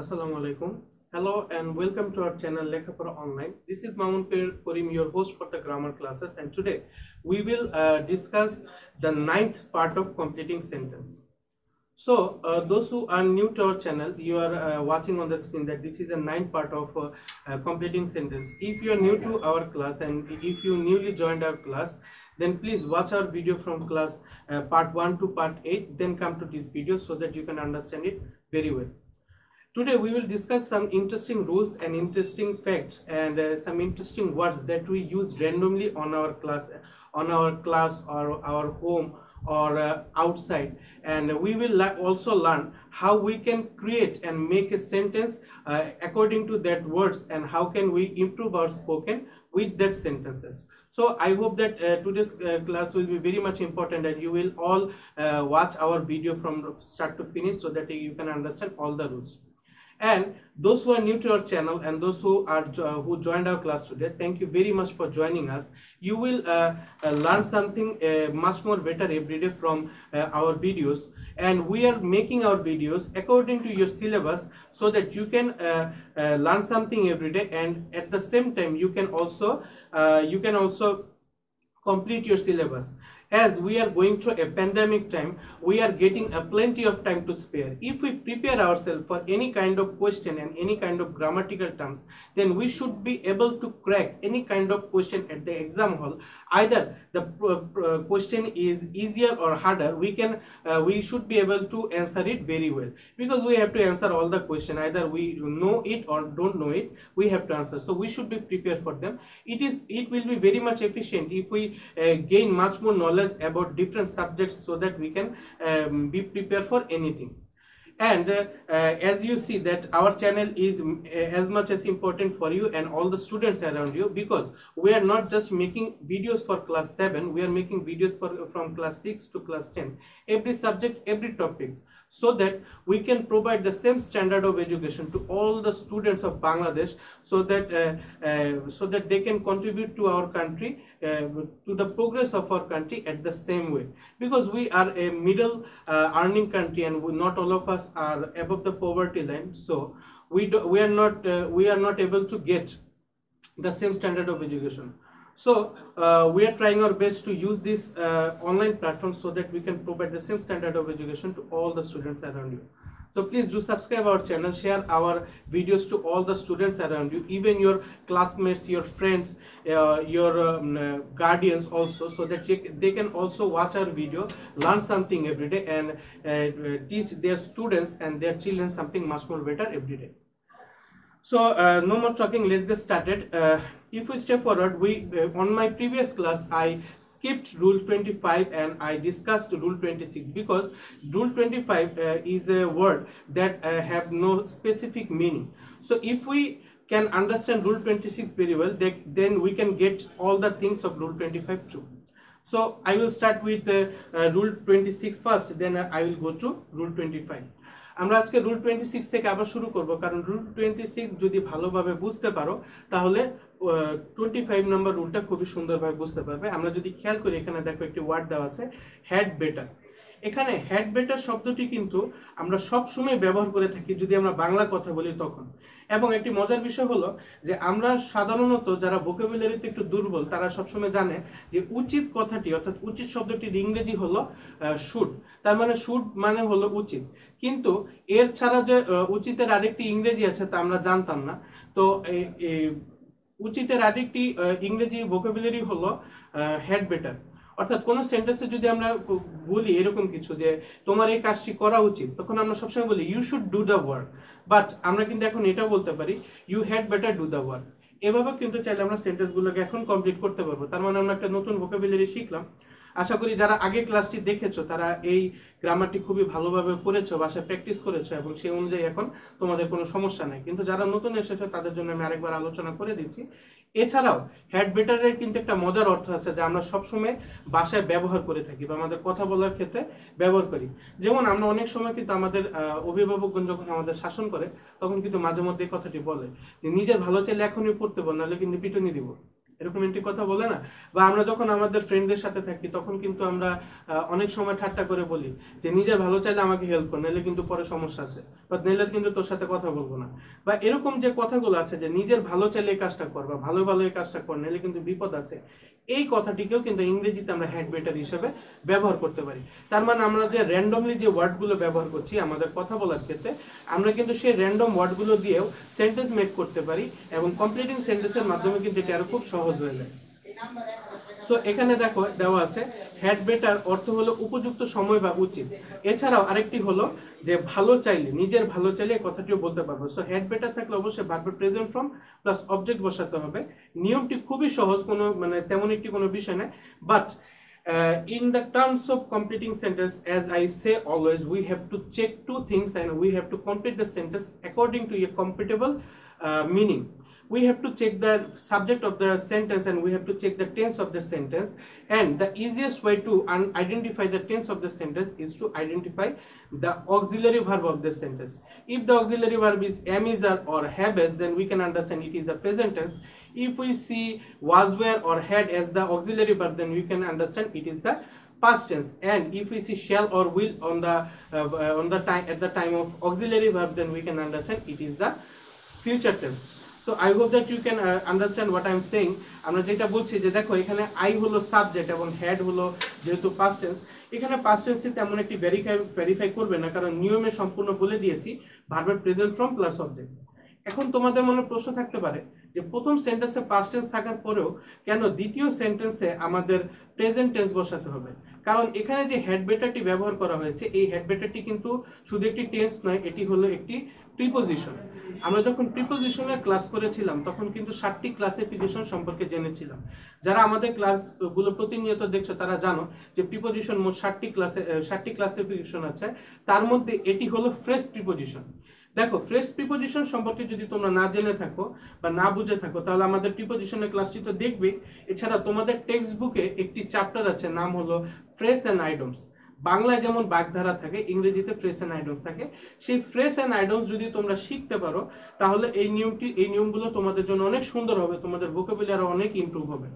Assalamu alaikum. Hello and welcome to our channel Lekhapara Online. This is Mamun Karim, your host for the grammar classes, and today we will discuss the ninth part of completing sentence. So those who are new to our channel, you are watching on the screen that this is a ninth part of completing sentence. If you are new to our class and if you newly joined our class, then please watch our video from class part 1 to part 8, then come to this video so that you can understand it very well. Today we will discuss some interesting rules and interesting facts and some interesting words that we use randomly on our class or our home or outside, and we will also learn how we can create and make a sentence according to that words, and how can we improve our spoken with that sentences. So I hope that today's class will be very much important, and you will all watch our video from start to finish so that you can understand all the rules. And those who are new to our channel and those who joined our class today, thank you very much for joining us. You will learn something much more better every day from our videos, and we are making our videos according to your syllabus so that you can learn something every day, and at the same time you can also complete your syllabus. As we are going through a pandemic time, we are getting a plenty of time to spare. If we prepare ourselves for any kind of question and any kind of grammatical terms, then we should be able to crack any kind of question at the exam hall. Either the question is easier or harder, we should be able to answer it very well, because we have to answer all the question. Either we know it or don't know it, we have to answer. So we should be prepared for them. It will be very much efficient if we gain much more knowledge about different subjects so that we can be prepared for anything. And as you see that our channel is as much as important for you and all the students around you, because we are not just making videos for class 7, we are making videos from class 6 to class 10, every subject, every topics, so that we can provide the same standard of education to all the students of Bangladesh, so that they can contribute to our country, to the progress of our country at the same way. Because we are a middle earning country, and not all of us are above the poverty line, so we are not able to get the same standard of education. So we are trying our best to use this online platform so that we can provide the same standard of education to all the students around you. So please do subscribe our channel, share our videos to all the students around you, even your classmates, your friends, your guardians also, so that they can also watch our video, learn something every day, and teach their students and their children something much more better every day. So no more talking, let's get started. If we step forward, on my previous class I skipped rule 25 and I discussed rule 26, because rule 25 is a word that have no specific meaning. So if we can understand rule 26 very well, then we can get all the things of rule 25 too. So I will start with rule 26 first, then I will go to rule 25. আমরা আজকে rule 26 থেকে আবার শুরু করব, কারণ rule 26 যদি ভালোভাবে বুঝতে পারো তাহলে 25 নম্বর রুলটা খুবই সুন্দরভাবে বুঝতে পারবে। আমরা যদি খেয়াল করি, এখানে দেখো একটি ওয়ার্ড দেওয়া আছে, হ্যাড বেটার। এখানে হ্যাড বেটার শব্দটি কিন্তু আমরা সব সময় ব্যবহার করে থাকি যদি আমরা বাংলা কথা বলি তখন। এবং একটি মজার বিষয় হলো যে আমরা সাধারণত যারা ভোকাবুলারিতে একটু দুর্বল, তারা সবসময় জানে যে উচিত কথাটি, অর্থাৎ উচিত শব্দটির ইংরেজি হলো শুড। তার মানে শুড মানে হলো উচিত, কিন্তু এর ছাড়া যে উচিতের আরেকটি ইংরেজি আছে তা আমরা জানতাম না। তো উচিতের আরেকটি ইংরেজি ভোকাবুলারি হলো হ্যাড বেটার। অর্থাৎ কোন সেন্টেন্সে যদি আমরা বলি এরকম কিছু যে তোমার এই কাজটি করা উচিত, তখন আমরা সবসময় বলি you should do the work, but আমরা কিন্তু এখন এটাও বলতে পারি you had better do the work. এভাবে কিন্তু চাইলে আমরা সেন্টেন্সগুলোকে এখন কমপ্লিট করতে পারবো। তার মানে আমরা একটা নতুন ভোকাবুলারি শিখলাম। আশা করি যারা আগে ক্লাসটি দেখেছো তারা এই গ্রামারটি খুবই ভালোভাবে পড়েছো, বাসায় প্র্যাকটিস করেছো, এবং সেই অনুযায়ী এখন তোমাদের কোনো সমস্যা নাই। কিন্তু যারা নতুন এসেছো তাদের জন্য আমি আরেকবার আলোচনা করে দিচ্ছি। এছাড়াও হ্যাড বেটারের কিন্তু একটা মজার অর্থ আছে যা আমরা সবসময় বাসায় ব্যবহার করে থাকি বা আমাদের কথা বলার ক্ষেত্রে ব্যবহার করি। যেমন আমরা অনেক সময় কিন্তু আমাদের অভিভাবকগণ যখন আমাদের শাসন করে, তখন কিন্তু মাঝে মধ্যে এই কথাটি বলে যে নিজের ভালো চাইলে এখনই পড়তে বল, নাহলে কিন্তু পিটুনি দিব। এরকম একটি কথা বলে না? বা আমরা যখন আমাদের ফ্রেন্ডদের সাথে থাকি তখন কিন্তু আমরা অনেক সময় ঠাট্টা করে বলি যে নিজের ভালো চাইলে আমাকে হেল্প কর, নাহলে কিন্তু পরে সমস্যা আছে, বা নাহলে কিন্তু তোর সাথে কথা বলবো না, বা এরকম যে কথাগুলো আছে যে নিজের ভালো চাইলে এই কাজটা কর বা ভালো ভালো এই কাজটা কর, নাহলে কিন্তু বিপদ আছে, এই কথাটিকেও কিন্তু ইংরেজিতে আমরা হ্যাড বেটার হিসেবে ব্যবহার করতে পারি। তার মানে আমরা যে র্যান্ডমলি যে ওয়ার্ডগুলো ব্যবহার করছি আমাদের কথা বলার ক্ষেত্রে, আমরা কিন্তু সেই র্যান্ডম ওয়ার্ডগুলো দিয়েও সেন্টেন্স মেক করতে পারি, এবং কমপ্লিটিং সেন্টেন্সের মাধ্যমে কিন্তু এটা আরো খুব সহজ হয়ে যায়। সো এখানে দেখো দেওয়া আছে হ্যাড বেটার অর্থ হলো উপযুক্ত সময় বা উচিত। এছাড়াও আরেকটি হলো যে ভালো চাইলে, নিজের ভালো চাইলে কথাটিও বলতে পারবো। সো হ্যাড বেটার থাকলে অবশ্যই ভার্বের প্রেজেন্ট ফর্ম প্লাস অবজেক্ট বসাতে হবে। নিয়মটি খুবই সহজ, কোনো মানে তেমন একটি কোনো বিষয় না, but in the terms of completing sentence, as I say always, we have to check two things and we have to complete the sentence according to a compatible meaning. We have to check the subject of the sentence and we have to check the tense of the sentence, and the easiest way to identify the tense of the sentence is to identify the auxiliary verb of the sentence. If the auxiliary verb is am, is, are or have as, then we can understand it is the present tense. If we see was, were or had as the auxiliary verb, then we can understand it is the past tense. And if we see shall or will on the time at the time of auxiliary verb, then we can understand it is the future tense. So I hope that you can understand what I am saying. আমরা যেটা বলছি যে দেখো এখানে I হলো subject এবং had হলো যেহেতু past tense, এখানে past tense তেমন একটি ভেরিফাই করবে না, কারণ নিয়মে সম্পূর্ণ বলে দিয়েছি ভার্বের প্রেজেন্ট ফর্ম প্লাস অবজেক্ট। এখন তোমাদের মনে প্রশ্ন থাকতে পারে যে প্রথম সেন্টেন্সে পাস্ট টেন্স থাকার পরেও কেন দ্বিতীয় সেন্টেন্সে আমাদের প্রেজেন্ট টেন্স বসাতে হবে? কারণ এখানে যে হেড বেটারটি ব্যবহার করা হয়েছে, এই হেড বেটারটি কিন্তু শুধু একটি টেন্স নয়, এটি হলো একটি প্রিপোজিশন। আমরা যখন প্রিপোজিশনের ক্লাস করেছিলাম তখন কিন্তু 7টি ক্লাসিফিকেশন সম্পর্কে জেনেছিলাম। যারা আমাদের ক্লাসগুলো প্রতিনিয়ত দেখছো তারা জানো যে প্রিপোজিশন মোট 7টি ক্লাসিফিকেশন আছে, তার মধ্যে এটি হলো ফ্রেশ প্রিপোজিশন। দেখো ফ্রেশ প্রিপোজিশন সম্পর্কে যদি তোমরা না জেনে থাকো বা না বুঝে থাকো তাহলে আমাদের প্রিপোজিশনের ক্লাসটি তো দেখবে। এছাড়া তোমাদের টেক্সট বুকে একটি চ্যাপ্টার আছে, নাম হলো ফ্রেজ এন্ড আইডমস। বাংলায় যেমন বাগধারা থাকে, ইংরেজিতে ফ্রেজ এন্ড আইডমস থাকে। সেই ফ্রেজ এন্ড আইডমস যদি তোমরা শিখতে পারো তাহলে এই নিয়মগুলো তোমাদের জন্য অনেক সুন্দর হবে, তোমাদের ভোকাবুলারি অনেক ইমপ্রুভ হবে।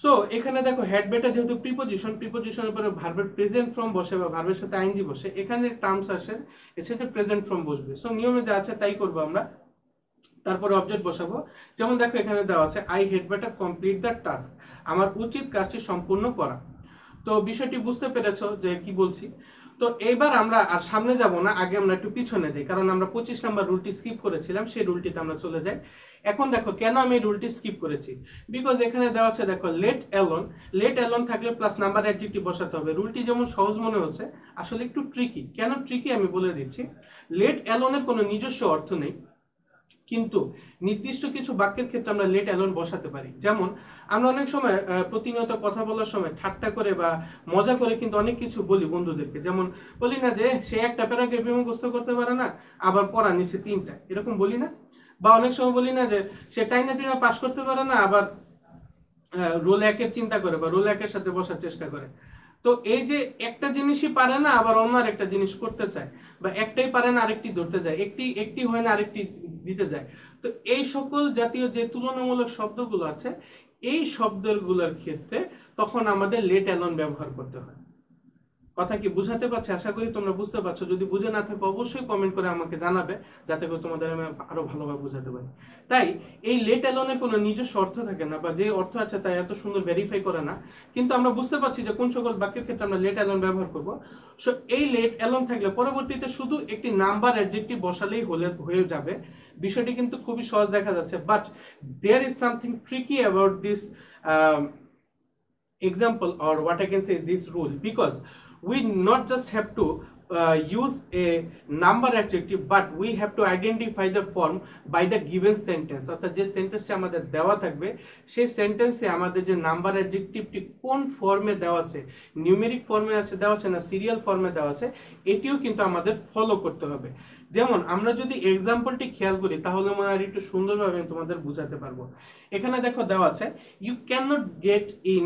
সো এখানে দেখো হেড বেটার যেহেতু প্রিপোজিশনের পরে ভার্বের প্রেজেন্ট ফর্ম বসে বা ভার্বের সাথে আইএনজি বসে, এখানে টার্মস আসে, এর সাথে প্রেজেন্ট ফর্ম বসবে। সো নিয়মে যা আছে তাই করবো আমরা। তারপরে অবজেক্ট বসাবো। যেমন দেখো এখানে দেওয়া আছে I head better complete the task, আমার উচিত কাজটি সম্পূর্ণ করা। তো বিষয়টি বুঝতে পেরেছো যে কি বলছি। তো এইবার আমরা আর সামনে যাব না, আগে আমরা একটু পিছনে যাই, কারণ আমরা 25 নাম্বার রুলটি স্কিপ করেছিলাম, সেই রুলটিতে আমরা চলে যাই। এখন দেখো কেন আমি এই রুলটি স্কিপ করেছি, বিকজ এখানে দেওয়া আছে দেখো লেট অ্যালোন থাকলে প্লাস নাম্বার অ্যাডজেক্টিভ বসাতে হবে। রুলটি যেমন সহজ মনে হচ্ছে আসলে একটু ট্রিকি। কেন ট্রিকি আমি বলে দিচ্ছি। লেট অ্যালোনের কোনো নিজস্ব অর্থ নেই, কিন্তু নির্দিষ্ট কিছু বাক্যের ক্ষেত্রে আমরা লেট অ্যালোন বসাতে পারি। যেমন আমরা অনেক সময় প্রতিনিয়ত কথা বলার সময় ঠাট্টা করে বা মজা করে কিন্তু অনেক কিছু বলি বন্ধুদেরকে। যেমন বলি না যে সে একটা প্যারাগ্রাফ মুখস্থ করতে পারে না, আবার পড়া নিচে 3টা, এরকম বলি না? বা অনেক সময় বলি না যে সে টাইনা পাস করতে পারে না, আবার রোল 1-এর চিন্তা করে বা রোল 1-এর সাথে বসার চেষ্টা করে। তো এই যে একটা জিনিসই পারে না আবার অন্য আরেকটা জিনিস করতে চায়, বা একটাই পারে না আরেকটি ধরতে যায়, একটি হয় না আরেকটি দিতে যায়। তো এই সকল জাতীয় যে তুলনামূলক শব্দগুলো আছে, এই শব্দগুলোর ক্ষেত্রে তখন আমাদের লেট অ্যালোন ব্যবহার করতে হয়। কথা কি বুঝাতে পারছি? আশা করি তোমরা বুঝতে পারছো। যদি বুঝে না থাকো অবশ্যই কমেন্ট করে আমাকে জানাবে, যাতে করে তোমাদের আমি আরো ভালোভাবে বুঝাতে পারি। তাই এই লেট অ্যালোনের কোনো নিজস্ব অর্থ থাকে না, বা যে অর্থ আছে তাই এত সুন্দর ভেরিফাই করে না, কিন্তু আমরা বুঝতে পারছি যে কোন সকল বাক্যের ক্ষেত্রে আমরা লেট অ্যালোন ব্যবহার করব। সো এই লেট অ্যালোন থাকলে পরবর্তীতে শুধু একটি নাম্বার অ্যাডজেক্টিভ বসালেই হয়ে যাবে। বিষয়টি কিন্তু খুবই সহজ দেখা যাচ্ছে, but there is something tricky about this example, or what I can say this rule, because we not just have to use a number adjective, but we have to identify the form by the given sentence। অর্থাৎ যে সেন্টেন্সটা আমাদের দেওয়া থাকবে সেই সেন্টেন্সে আমাদের যে নাম্বার অ্যাডজেক্টিভটি কোন ফর্মে দেওয়া আছে, নিউমেরিক ফর্মে আছে দেওয়া আছে না সিরিয়াল ফর্মে দেওয়া আছে, এটিও কিন্তু আমাদের ফলো করতে হবে। যেমন আমরা যদি এক্সাম্পলটি খেয়াল করি তাহলে মনে হয় একটু সুন্দরভাবে তোমাদের বুঝাতে পারবো। এখানে দেখো দেওয়া আছে you can not get in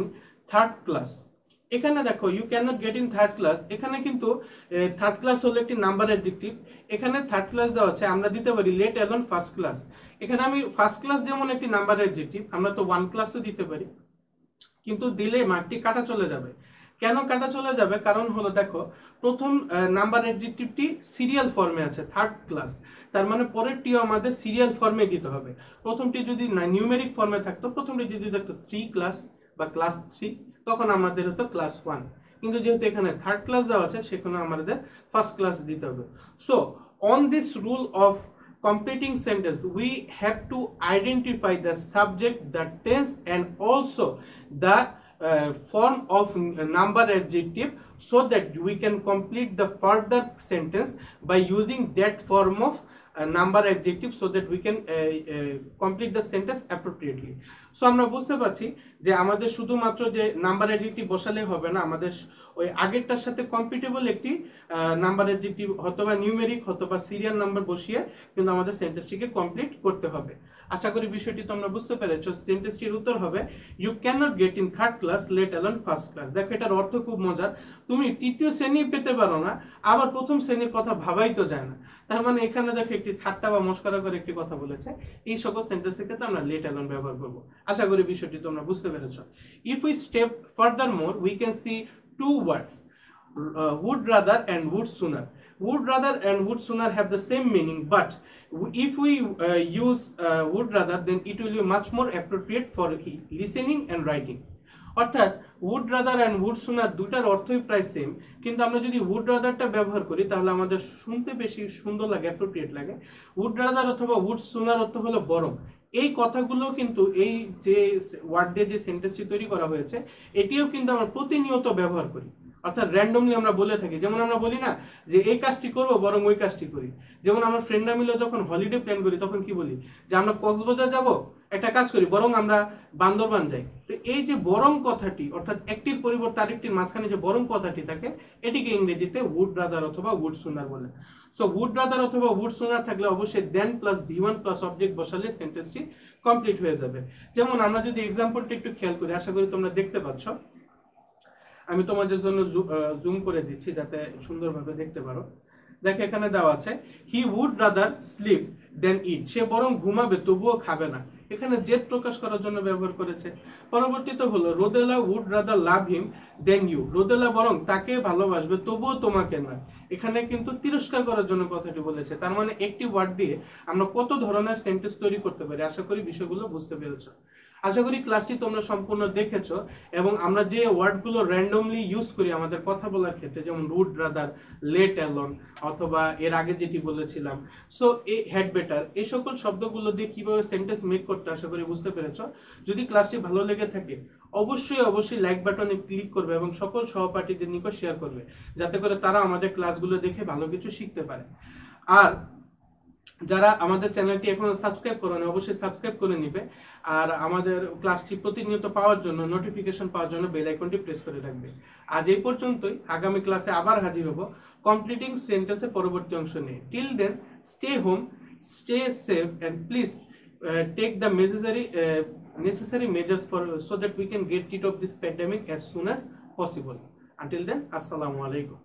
third class. এখানে দেখো you can not get in third class, এখানে কিন্তু থার্ড ক্লাস হলো একটি নাম্বার অ্যাডজেক্টিভ, এখানে থার্ড ক্লাস দেওয়া আছে, আমরা দিতে পারি লেট অ্যালোন ফার্স্ট ক্লাস। এখানে আমি ফার্স্ট ক্লাস যেমন একটি নাম্বার অ্যাডজেক্টিভ, আমরা তো ওয়ান ক্লাসও দিতে পারি, কিন্তু দিলে মার্কটি কাটা চলে যাবে। কেন কাটা চলে যাবে? কারণ হলো দেখো প্রথম নাম্বার অ্যাডজেক্টিভটি সিরিয়াল ফর্মে আছে থার্ড ক্লাস, তার মানে পরেরটিও আমাদের সিরিয়াল ফর্মে দিতে হবে। প্রথমটি যদি নিউমেরিক ফর্মে থাকতো, প্রথমটি যদি থাকতো 3 ক্লাস বা ক্লাস 3, তখন আমাদের হতো ক্লাস 1, কিন্তু যেহেতু এখানে থার্ড ক্লাস দেওয়া আছে সেখানে আমাদের ফার্স্ট ক্লাস দিতে হবে। So on this rule of completing sentence we have to identify the subject, the tense and also the form of number adjective, so that we can complete the further sentence by using that form of number adjective, so that we can complete the sentence appropriately. So আমরা বুঝতে পারছি যে আমাদের শুধুমাত্র যে number adjective বসালে হবে না, আমাদের ওই আগেরটার সাথে কম্পিটেবল একটি নাম্বার অ্যাডজেক্টিভ অথবা নিউমেরিক অথবা সিরিয়াল নাম্বার বসিয়ে কিন্তু আমাদের সেন্টেন্সটিকে কমপ্লিট করতে হবে। আশা করি বিষয়টি তোমরা বুঝতে পেরেছো। সেন্টেন্সটির উত্তর হবে you can not get in third class let alone first class. দেখো এটার অর্থ খুব মজার, তুমি তৃতীয় শ্রেণী পেতে পারো না, আবার প্রথম শ্রেণীর কথা ভাবাই তো যায় না। তার মানে এখানে দেখো একটি ঠাট্টা বা মস্করা করে একটি কথা বলেছে। এই সকল সেন্টেন্সের ক্ষেত্রে আমরা লেট অ্যালোন ব্যবহার করব। আশা করি বিষয়টি তোমরা বুঝতে পেরেছো। If we step further more we can see two words, would rather and would sooner. Would rather and would sooner have the same meaning, but if we use would rather, then it will be much more appropriate for listening and writing. অর্থাৎ would rather and would sooner দুটার অর্থই প্রায় same, কিন্তু আমরা যদি would ratherটা ব্যবহার করি তাহলে আমাদের শুনতে বেশি সুন্দর লাগে, অ্যাপ্রোপ্রিয়েট লাগে। would rather অথবা would sooner অর্থ হলো বরং। এই কথাগুলো কিন্তু এই যে ওয়ার্ড দিয়ে যে সেন্টেন্সটি তৈরি করা হয়েছে এটিও কিন্তু আমরা প্রতিনিয়ত ব্যবহার করি, অর্থাৎ র্যান্ডমলি আমরা বলে থাকি। যেমন আমরা বলি না যে এই কাজটি করবো বরং ওই কাজটি করি। যেমন আমরা ফ্রেন্ডরা মিলে যখন হলিডে প্ল্যান করি তখন কি বলি যে আমরা কক্সবাজার যাব, একটা কাজ করি বরং আমরা বান্দরবান যাই। তো এই যে বরং কথাটি, অর্থাৎ একটির পরিবর্তে আরেকটির মাঝখানে যে বরং কথাটি থাকে এটিকে ইংরেজিতে উড রাদার অথবা উড সুনার বলে। সো উড রাদার অথবা উড সুনার থাকলে অবশ্যই দেন প্লাস V1 প্লাস অবজেক্ট বসালে সেন্টেন্সটি কমপ্লিট হয়ে যাবে। যেমন আমরা যদি এক্সাম্পলটা একটু খেয়াল করি, আশা করি তোমরা দেখতে পাচ্ছ, আমি তোমাদের জন্য জুম করে দিচ্ছি যাতে সুন্দরভাবে দেখতে পারো। দেখো এখানে দেওয়া আছে হি উড রাদার স্লিপ দেন ইট, সে বরং ঘুমাবে তবুও খাবে না। এখানে জেদ প্রকাশ করার জন্য ব্যবহার করেছে। পরবর্তীতে হলো Rodela would rather love him than you, Rodela বরং তাকে ভালোবাসবে তবুও তোমাকে নয়। এখানে কিন্তু তিরস্কার করার জন্য কথাটি বলেছে। তার মানে একটি ওয়ার্ড দিয়ে আমরা কত ধরনের সেন্টেন্স তৈরি করতে পারি। আশা করি বিষয়গুলো বুঝতে পেরেছো। আশা করি ক্লাসটি তোমরা সম্পূর্ণ দেখেছো এবং আমরা যে ওয়ার্ডগুলো র্যান্ডমলি ইউজ করি আমাদের কথা বলার ক্ষেত্রে, যেমন উড রাদার, লেট অ্যালোন অথবা এর আগে যেটি বলেছিলাম সো এ হ্যাড বেটার, এই সকল শব্দগুলো দিয়ে কিভাবে সেন্টেন্স মেক করতে আশা করি বুঝতে পেরেছো। যদি ক্লাসটি ভালো লেগে থাকে অবশ্যই লাইক বাটনে ক্লিক করবে এবং সকল সহপাঠীদের নিকট শেয়ার করবে, যাতে করে তারা আমাদের ক্লাসগুলো দেখে ভালো কিছু শিখতে পারে। আর যারা আমাদের চ্যানেলটি এখনো সাবস্ক্রাইব করেনি অবশ্যই সাবস্ক্রাইব করে নিবে, আর আমাদের ক্লাসটি প্রতিনিয়ত পাওয়ার জন্য, নোটিফিকেশন পাওয়ার জন্য বেল আইকনটি প্রেস করে রাখবে। আজ এই পর্যন্তই, আগামী ক্লাসে আবার হাজির হব কমপ্লিটিং সেন্টেন্সের পরবর্তী অংশ নিয়ে। Till then stay home, stay safe and please take the necessary measures so that we can get rid of this pandemic as soon as possible. Until then, assalamu alaikum.